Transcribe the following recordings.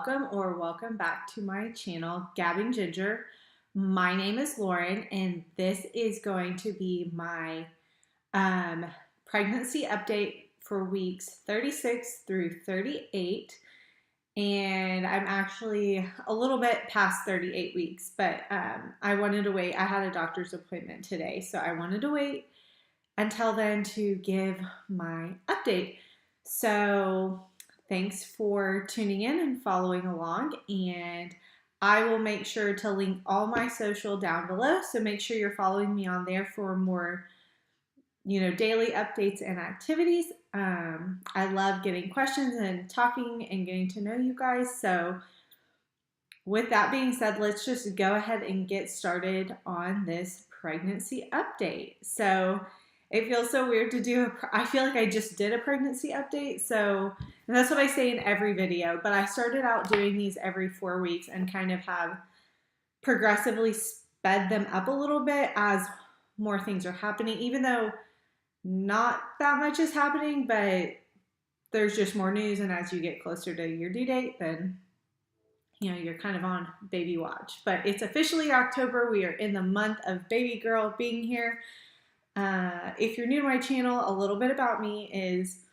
welcome or welcome back to my channel, Gabbing Ginger. My name is Lauren, and this is going to be my pregnancy update for weeks 36 through 38. And I'm actually a little bit past 38 weeks, but I wanted to wait. I had a doctor's appointment today, so I wanted to wait until then to give my update. So thanks for tuning in and following along, and I will make sure to link all my social down below, so make sure you're following me on there for more daily updates and activities. I love getting questions and talking and getting to know you guys. So with that being said, let's just go ahead and get started on this pregnancy update. So it feels so weird to do I feel like I just did a pregnancy update. So, and that's what I say in every video, but I started out doing these every 4 weeks and kind of have progressively sped them up a little bit as more things are happening, even though not that much is happening, but there's just more news. And as you get closer to your due date, then you're kind of on baby watch. But it's officially October. We are in the month of baby girl being here. If you're new to my channel, a little bit about me is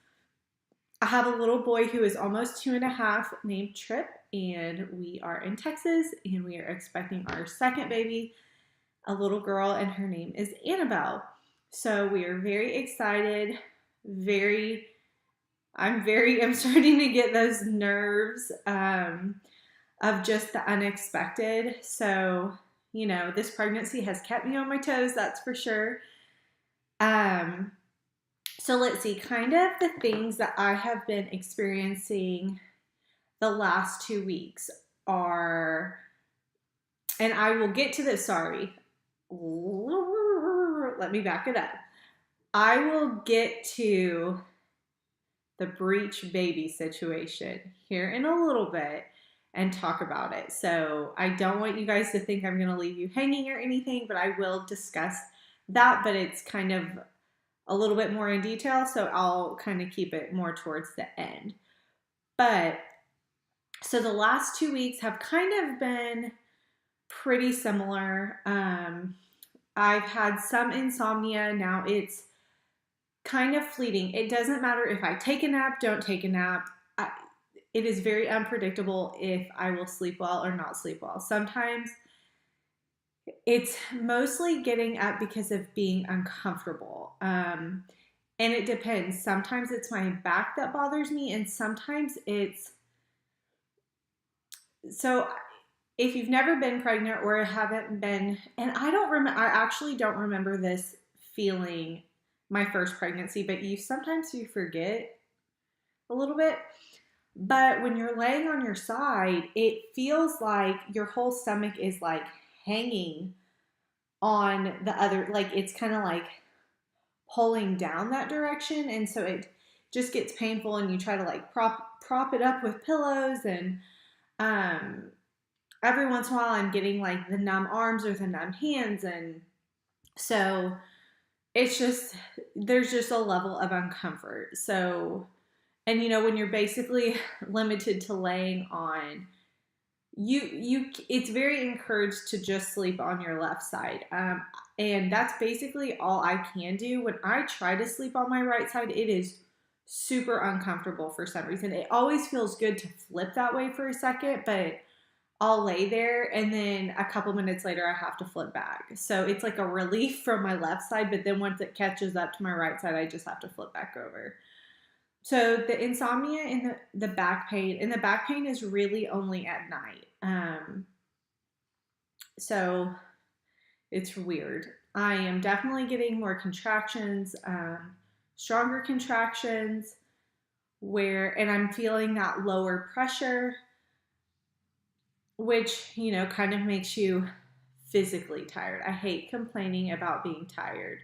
I have a little boy who is almost 2.5 named Trip, and we are in Texas, and we are expecting our second baby, a little girl, and her name is Annabelle. So we are very excited, I'm starting to get those nerves of just the unexpected. So, this pregnancy has kept me on my toes, that's for sure. So let's see, kind of the things that I have been experiencing the last 2 weeks are, and I will get to this, sorry. Let me back it up. I will get to the BREECH baby situation here in a little bit and talk about it. So I don't want you guys to think I'm going to leave you hanging or anything, but I will discuss that, but it's kind of a little bit more in detail, so I'll kind of keep it more towards the end. But so the last 2 weeks have kind of been pretty similar. I've had some insomnia. Now it's kind of fleeting. It doesn't matter if I take a nap, don't take a nap. It is very unpredictable if I will sleep well or not sleep well. Sometimes it's mostly getting up because of being uncomfortable. And it depends. Sometimes it's my back that bothers me, and sometimes it's, so if you've never been pregnant or haven't been, and I actually don't remember this feeling my first pregnancy, but sometimes you forget a little bit. But when you're laying on your side, it feels like your whole stomach is like hanging on the other, like it's kind of like pulling down that direction, and so it just gets painful, and you try to like prop it up with pillows, and every once in a while I'm getting like the numb arms or the numb hands, and so it's just, there's just a level of uncomfort. So, and when you're basically limited to laying on, it's very encouraged to just sleep on your left side. And that's basically all I can do. When I try to sleep on my right side, it is super uncomfortable for some reason. It always feels good to flip that way for a second, but I'll lay there and then a couple minutes later I have to flip back. So it's like a relief from my left side, but then once it catches up to my right side, I just have to flip back over. So the insomnia and the back pain, and the back pain is really only at night. So it's weird. I am definitely getting more contractions, stronger contractions, and I'm feeling that lower pressure, which, kind of makes you physically tired. I hate complaining about being tired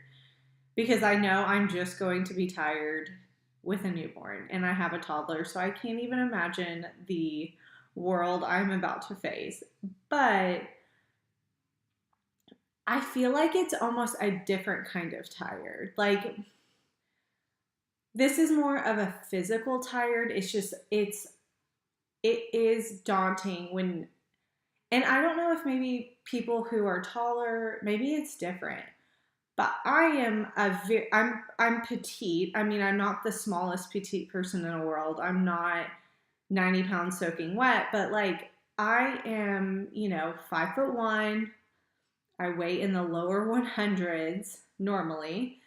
because I know I'm just going to be tired with a newborn, and I have a toddler, so I can't even imagine the world I'm about to face. But I feel like it's almost a different kind of tired. Like, this is more of a physical tired. It's it is daunting when, and I don't know if maybe people who are taller, maybe it's different, but I am I'm petite. I mean, I'm not the smallest petite person in the world. I'm not 90 pounds soaking wet, but like I am, 5'1". I weigh in the lower 100s normally.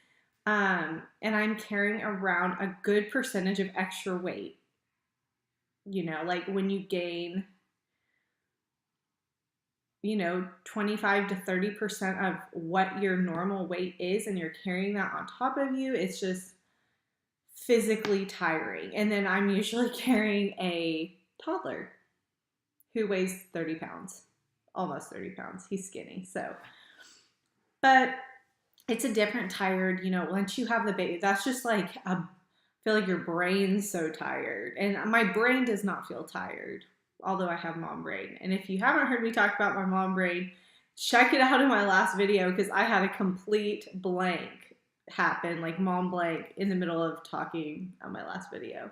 And I'm carrying around a good percentage of extra weight. Like when you gain, 25 to 30% of what your normal weight is and you're carrying that on top of you, it's just physically tiring. And then I'm usually carrying a toddler who weighs 30 pounds, almost 30 pounds. He's skinny. So, but it's a different tired, once you have the baby, that's just like I feel like your brain's so tired. And my brain does not feel tired, although I have mom brain. And if you haven't heard me talk about my mom brain, check it out in my last video because I had a complete blank happen, like mom blank, in the middle of talking on my last video.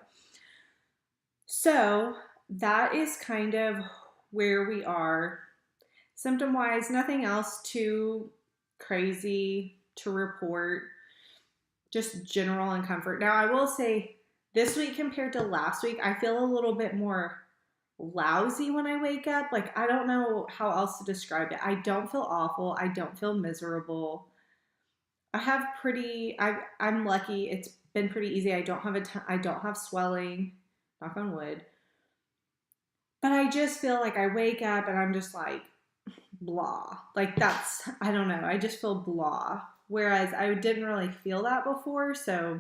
So that is kind of where we are. Symptom-wise, nothing else too crazy to report, just general uncomfort. Now, I will say this week compared to last week, I feel a little bit more lousy when I wake up. Like, I don't know how else to describe it. I don't feel awful. I don't feel miserable. I'm lucky. It's been pretty easy. I don't have swelling, knock on wood. But I just feel like I wake up and I'm just like, blah. Like I don't know. I just feel blah. Whereas I didn't really feel that before. So,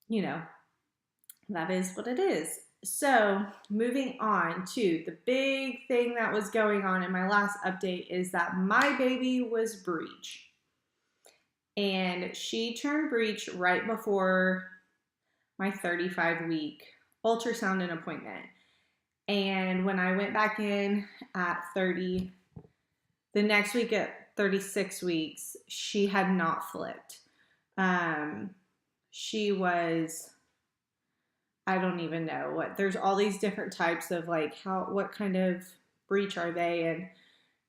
that is what it is. So moving on to the big thing that was going on in my last update is that my baby was BREECH. And she turned BREECH right before my 35-week ultrasound and appointment. And when I went back in at 30, the next week at 36 weeks, she had not flipped. She was, I don't even know what, there's all these different types of like what kind of BREECH are they? And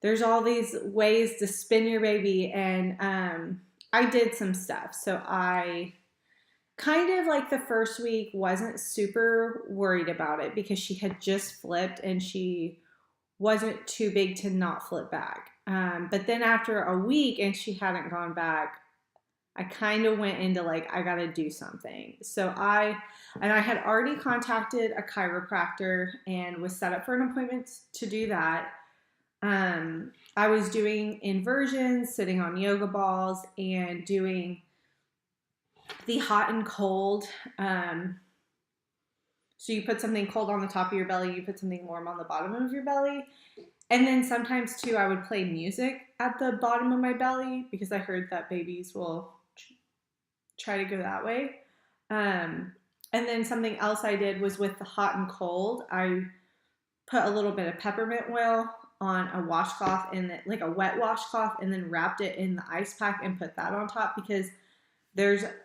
there's all these ways to spin your baby. And I did some stuff. So I kind of like the first week wasn't super worried about it because she had just flipped and she wasn't too big to not flip back. But then after a week and she hadn't gone back, I kind of went into like, I got to do something. So I had already contacted a chiropractor and was set up for an appointment to do that. I was doing inversions, sitting on yoga balls, and doing the hot and cold. So you put something cold on the top of your belly, you put something warm on the bottom of your belly. And then sometimes too, I would play music at the bottom of my belly because I heard that babies will try to go that way. And then something else I did was with the hot and cold, I put a little bit of peppermint oil on a washcloth and like a wet washcloth and then wrapped it in the ice pack and put that on top because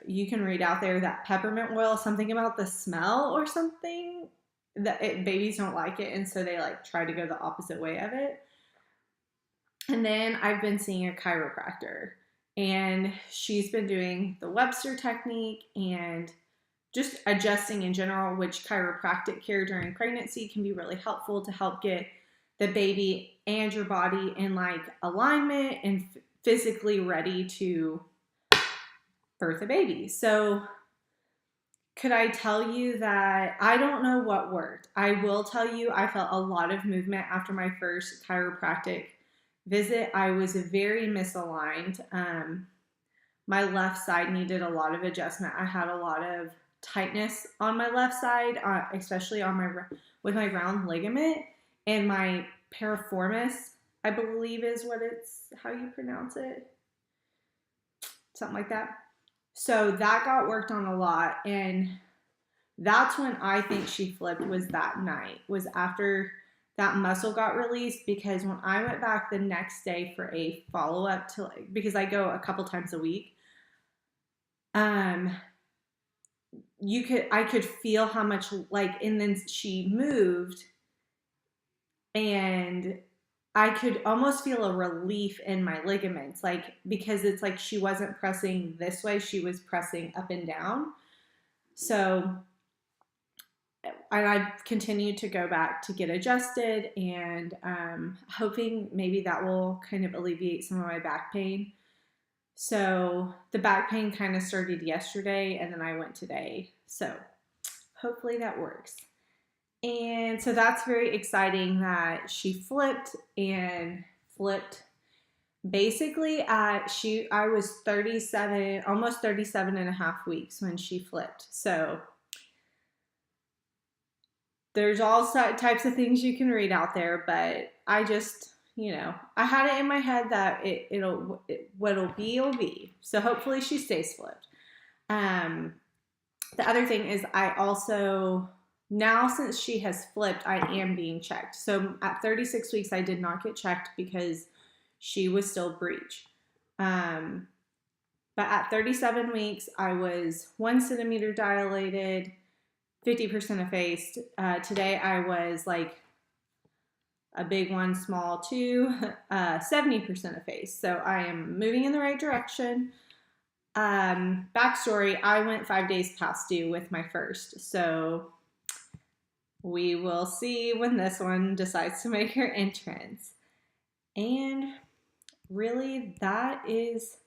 you can read out there that peppermint oil, something about the smell or something, that babies don't like it. And so they like try to go the opposite way of it. And then I've been seeing a chiropractor and she's been doing the Webster technique and just adjusting in general, which chiropractic care during pregnancy can be really helpful to help get the baby and your body in like alignment and physically ready to birth a baby. So could I tell you that I don't know what worked? I will tell you I felt a lot of movement after my first chiropractic visit. I was very misaligned. My left side needed a lot of adjustment. I had a lot of tightness on my left side, especially with my round ligament, and my piriformis, I believe is how you pronounce it. Something like that. So that got worked on a lot, and that's when I think she flipped, was that night, was after that muscle got released, because when I went back the next day for a follow-up because I go a couple times a week, I could feel how much, like, and then she moved, and I could almost feel a relief in my ligaments, like, because it's like she wasn't pressing this way, she was pressing up and down. So, and I continued to go back to get adjusted, and hoping maybe that will kind of alleviate some of my back pain. So the back pain kind of started yesterday, and then I went today. So hopefully that works. And so that's very exciting that she flipped and flipped. Basically, I was 37, almost 37 and a half weeks when she flipped. So there's all types of things you can read out there, but I just, I had it in my head that what'll be will be. So hopefully she stays flipped. The other thing is, I also, now since she has flipped, I am being checked. So at 36 weeks, I did not get checked because she was still breech. But at 37 weeks, I was 1 centimeter dilated, 50% effaced. Today I was like a big 1, small 2, 70% effaced. So I am moving in the right direction. Backstory, I went 5 days past due with my first. So we will see when this one decides to make her entrance. And really, that is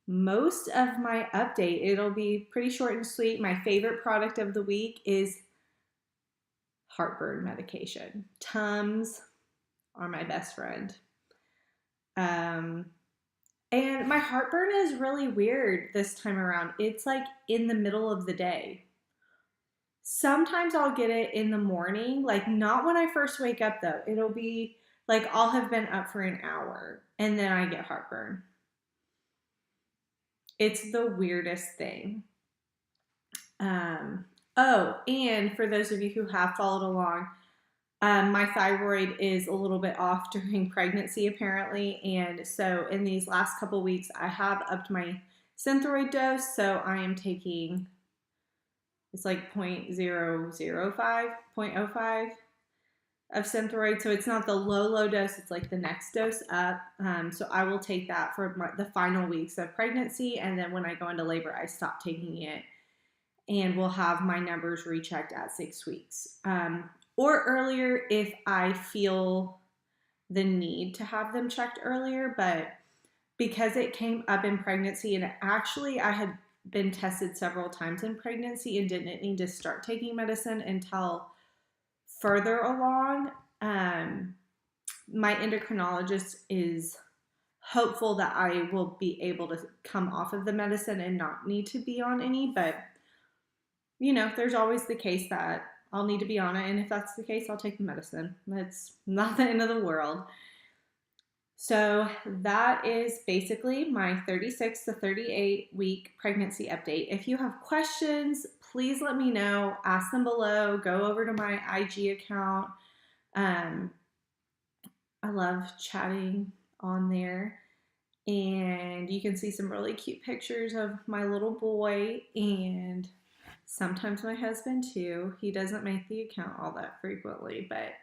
most of my update. It'll be pretty short and sweet. My favorite product of the week is heartburn medication. Tums are my best friend. And my heartburn is really weird this time around. It's like in the middle of the day. Sometimes I'll get it in the morning, like not when I first wake up though. It'll be like I'll have been up for an hour and then I get heartburn. It's the weirdest thing. And for those of you who have followed along, my thyroid is a little bit off during pregnancy apparently, and so in these last couple weeks I have upped my Synthroid dose, so I am taking, it's like 0.005, 0.05 of Synthroid, so it's not the low dose, it's like the next dose up. So I will take that for the final weeks of pregnancy, and then when I go into labor I stop taking it, and we'll have my numbers rechecked at 6 weeks. Or earlier if I feel the need to have them checked earlier, but because it came up in pregnancy, and actually I had been tested several times in pregnancy and didn't need to start taking medicine until further along, my endocrinologist is hopeful that I will be able to come off of the medicine and not need to be on any, but there's always the case that I'll need to be on it, and if that's the case, I'll take the medicine. That's not the end of the world. So that is basically my 36 to 38 week pregnancy update. If you have questions, please let me know. Ask them below. Go over to my IG account. I love chatting on there. And you can see some really cute pictures of my little boy and sometimes my husband too. He doesn't make the account all that frequently, but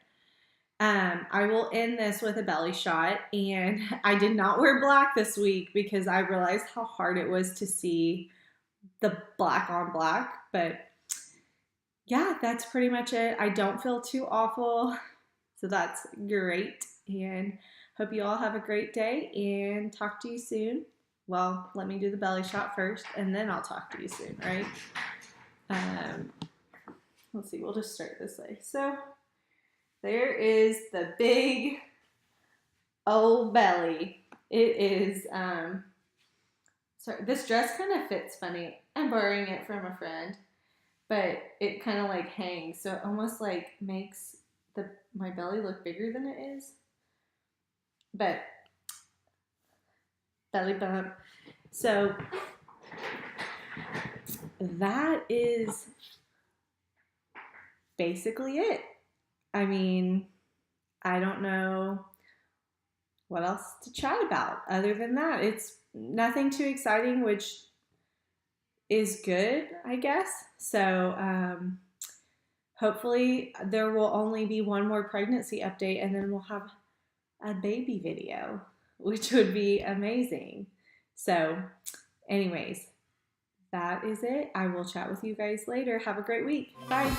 I will end this with a belly shot. And I did not wear black this week because I realized how hard it was to see the black on black. But yeah, that's pretty much it. I don't feel too awful, so that's great. And hope you all have a great day and talk to you soon. Well, let me do the belly shot first and then I'll talk to you soon, right? Let's see, we'll just start this way. So there is the big old belly. It is, sorry, this dress kind of fits funny. I'm borrowing it from a friend, but it kind of like hangs, so it almost like makes my belly look bigger than it is. But belly bump. So that is basically it. I mean, I don't know what else to chat about other than that. It's nothing too exciting, which is good, I guess. So hopefully there will only be one more pregnancy update and then we'll have a baby video, which would be amazing. So anyways, that is it. I will chat with you guys later. Have a great week. Bye.